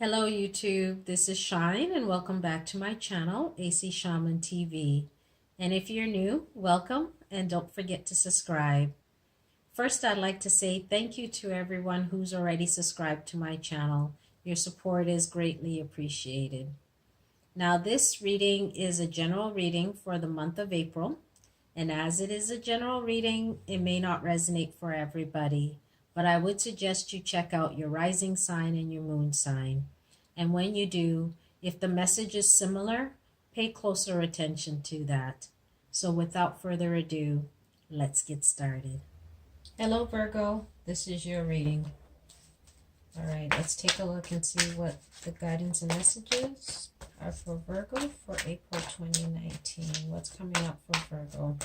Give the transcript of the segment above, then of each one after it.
Hello YouTube, this is Shine and welcome back to my channel, AC Shaman TV. And if you're new, welcome and don't forget to subscribe. First, I'd like to say thank you to everyone who's already subscribed to my channel. Your support is greatly appreciated. Now this reading is a general reading for the month of April. And as it is a general reading, it may not resonate for everybody. But I would suggest you check out your rising sign and your moon sign. And when you do, if the message is similar, pay closer attention to that. So without further ado, let's get started. Hello Virgo, this is your reading. All right, let's take a look and see what the guidance and messages are for Virgo for April 2019. What's coming up for Virgo?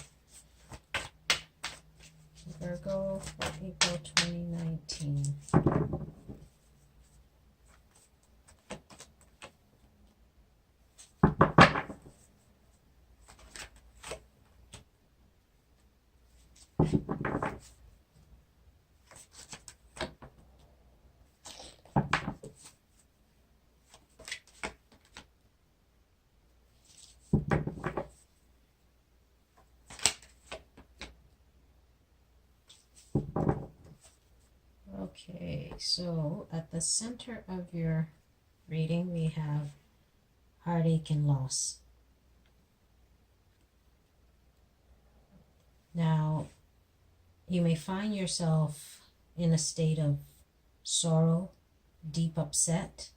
Virgo for April 2019. Okay, so at the center of your reading, we have heartache and loss. Now, you may find yourself in a state of sorrow, deep upset,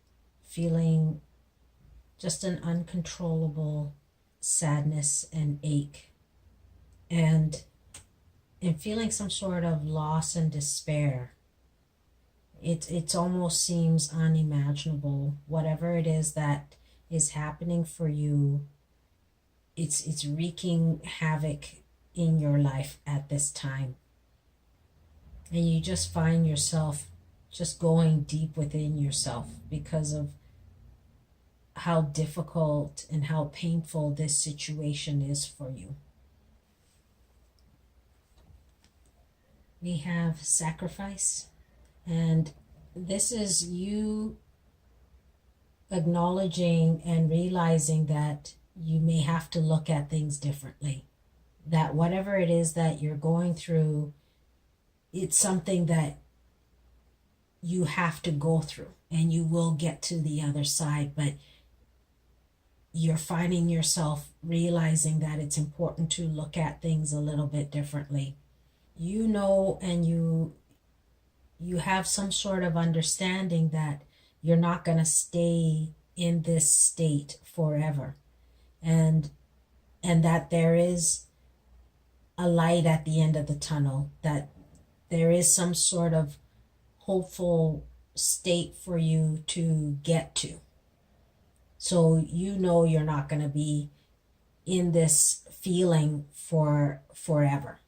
feeling just an uncontrollable sadness and ache, and feeling some sort of loss and despair. It almost seems unimaginable. Whatever it is that is happening for you, it's wreaking havoc in your life at this time. And you just find yourself just going deep within yourself because of how difficult and how painful this situation is for you. We have sacrifice, and this is you acknowledging and realizing that you may have to look at things differently. That whatever it is that you're going through, it's something that you have to go through, and you will get to the other side, but you're finding yourself realizing that it's important to look at things a little bit differently. You know, and you have some sort of understanding that you're not going to stay in this state forever, and that there is a light at the end of the tunnel, that there is some sort of hopeful state for you to get to. So you know you're not going to be in this feeling for forever.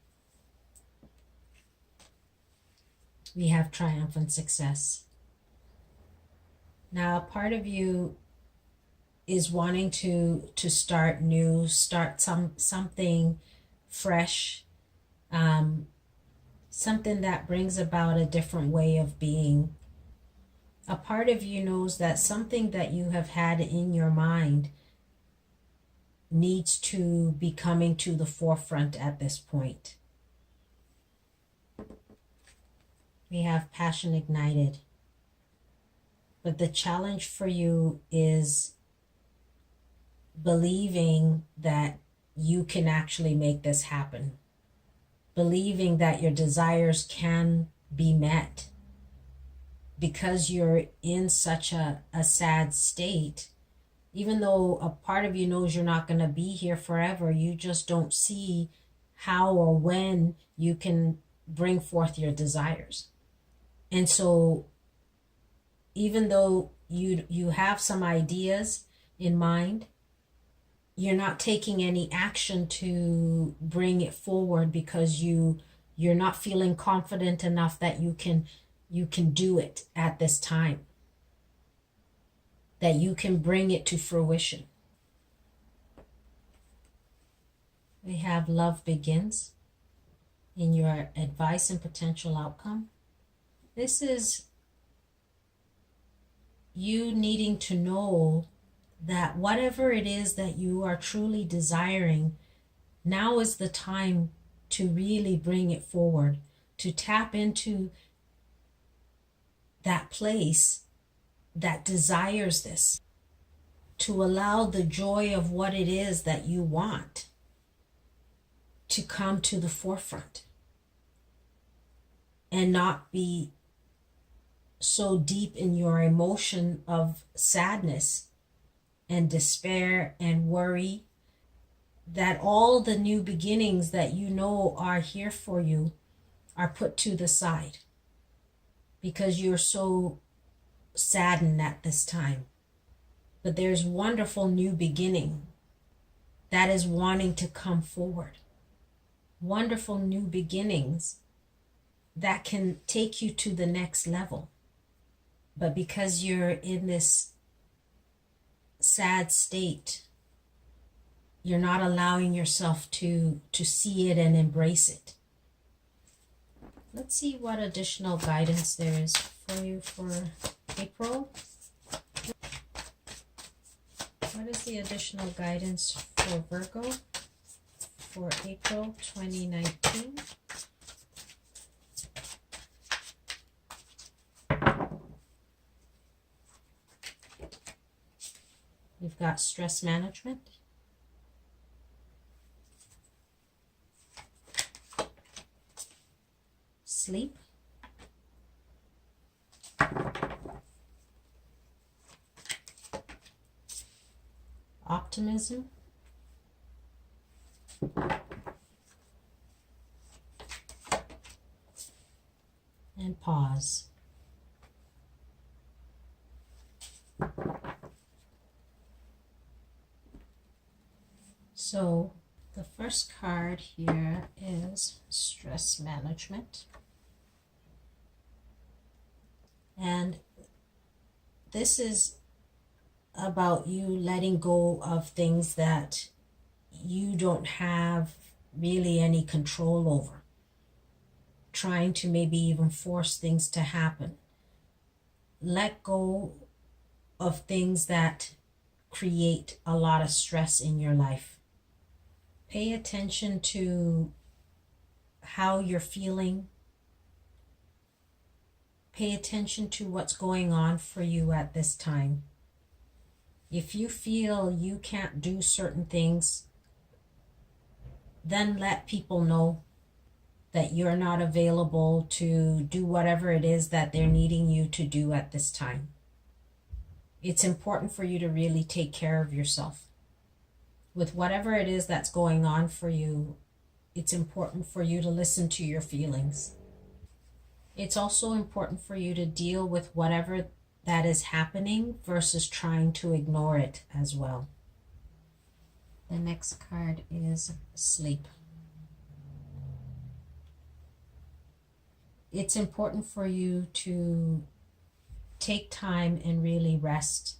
We have triumphant success. Now, part of you is wanting to start new, start something fresh, something that brings about a different way of being. A part of you knows that something that you have had in your mind needs to be coming to the forefront at this point. We have passion ignited. But the challenge for you is believing that you can actually make this happen. Believing that your desires can be met. Because you're in such a sad state, even though a part of you knows you're not going to be here forever, you just don't see how or when you can bring forth your desires. And so even though you have some ideas in mind, you're not taking any action to bring it forward because you're not feeling confident enough that you can do it at this time, that you can bring it to fruition. We have love begins in your advice and potential outcome. This is you needing to know that whatever it is that you are truly desiring, now is the time to really bring it forward, to tap into that place that desires this, to allow the joy of what it is that you want to come to the forefront and not be so deep in your emotion of sadness and despair and worry that all the new beginnings that you know are here for you are put to the side because you're so saddened at this time. But there's wonderful new beginning that is wanting to come forward. Wonderful new beginnings that can take you to the next level. But because you're in this sad state, you're not allowing yourself to see it and embrace it. Let's see what additional guidance there is for you for April. What is the additional guidance for Virgo for April 2019? You've got stress management. Sleep. Optimism. And pause. So the first card here is stress management. And this is about you letting go of things that you don't have really any control over. Trying to maybe even force things to happen. Let go of things that create a lot of stress in your life. Pay attention to how you're feeling. Pay attention to what's going on for you at this time. If you feel you can't do certain things, then let people know that you're not available to do whatever it is that they're needing you to do at this time. It's important for you to really take care of yourself. With whatever it is that's going on for you, it's important for you to listen to your feelings. It's also important for you to deal with whatever that is happening versus trying to ignore it as well. The next card is sleep. It's important for you to take time and really rest.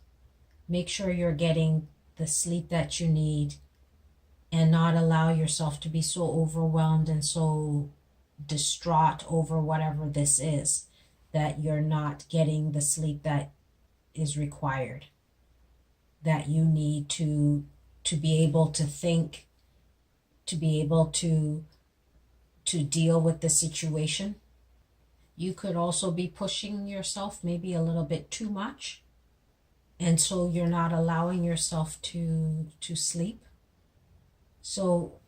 Make sure you're getting the sleep that you need and not allow yourself to be so overwhelmed and so distraught over whatever this is that you're not getting the sleep that is required, that you need to be able to think, to be able to deal with the situation. You could also be pushing yourself maybe a little bit too much, and so you're not allowing yourself to sleep. So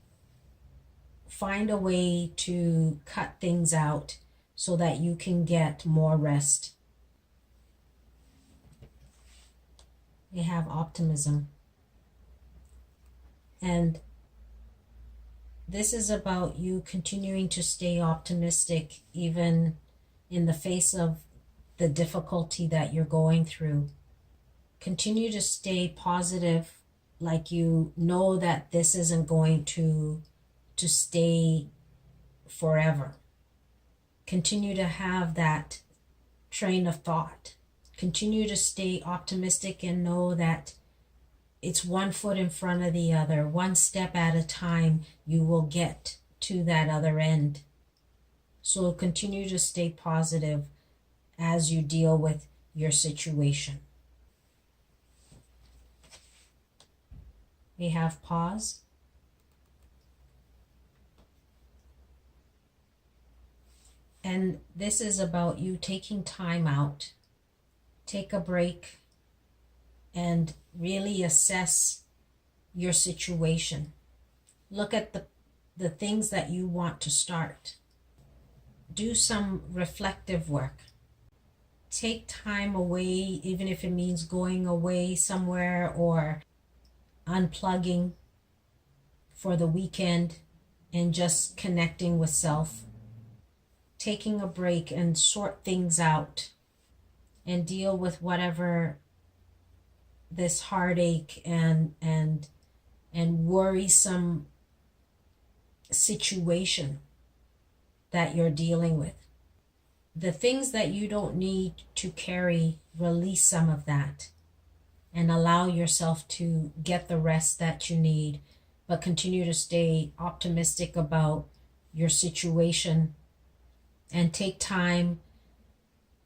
find a way to cut things out so that you can get more rest. We have optimism. And this is about you continuing to stay optimistic even in the face of the difficulty that you're going through. Continue to stay positive, like you know that this isn't going to stay forever. Continue to have that train of thought. Continue to stay optimistic and know that it's one foot in front of the other. One step at a time, you will get to that other end. So continue to stay positive as you deal with your situation. We have pause. And this is about you taking time out. Take a break and really assess your situation. Look at the things that you want to start. Do some reflective work. Take time away, even if it means going away somewhere or unplugging for the weekend and just connecting with self. Taking a break and sort things out and deal with whatever this heartache and worrisome situation that you're dealing with. The things that you don't need to carry, release some of that and allow yourself to get the rest that you need, but continue to stay optimistic about your situation and take time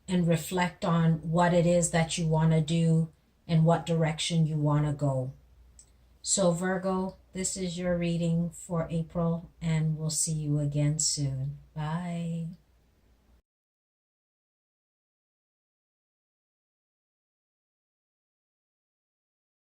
and reflect on what it is that you want to do and what direction you want to go. So Virgo, this is your reading for April, and we'll see you again soon. Bye.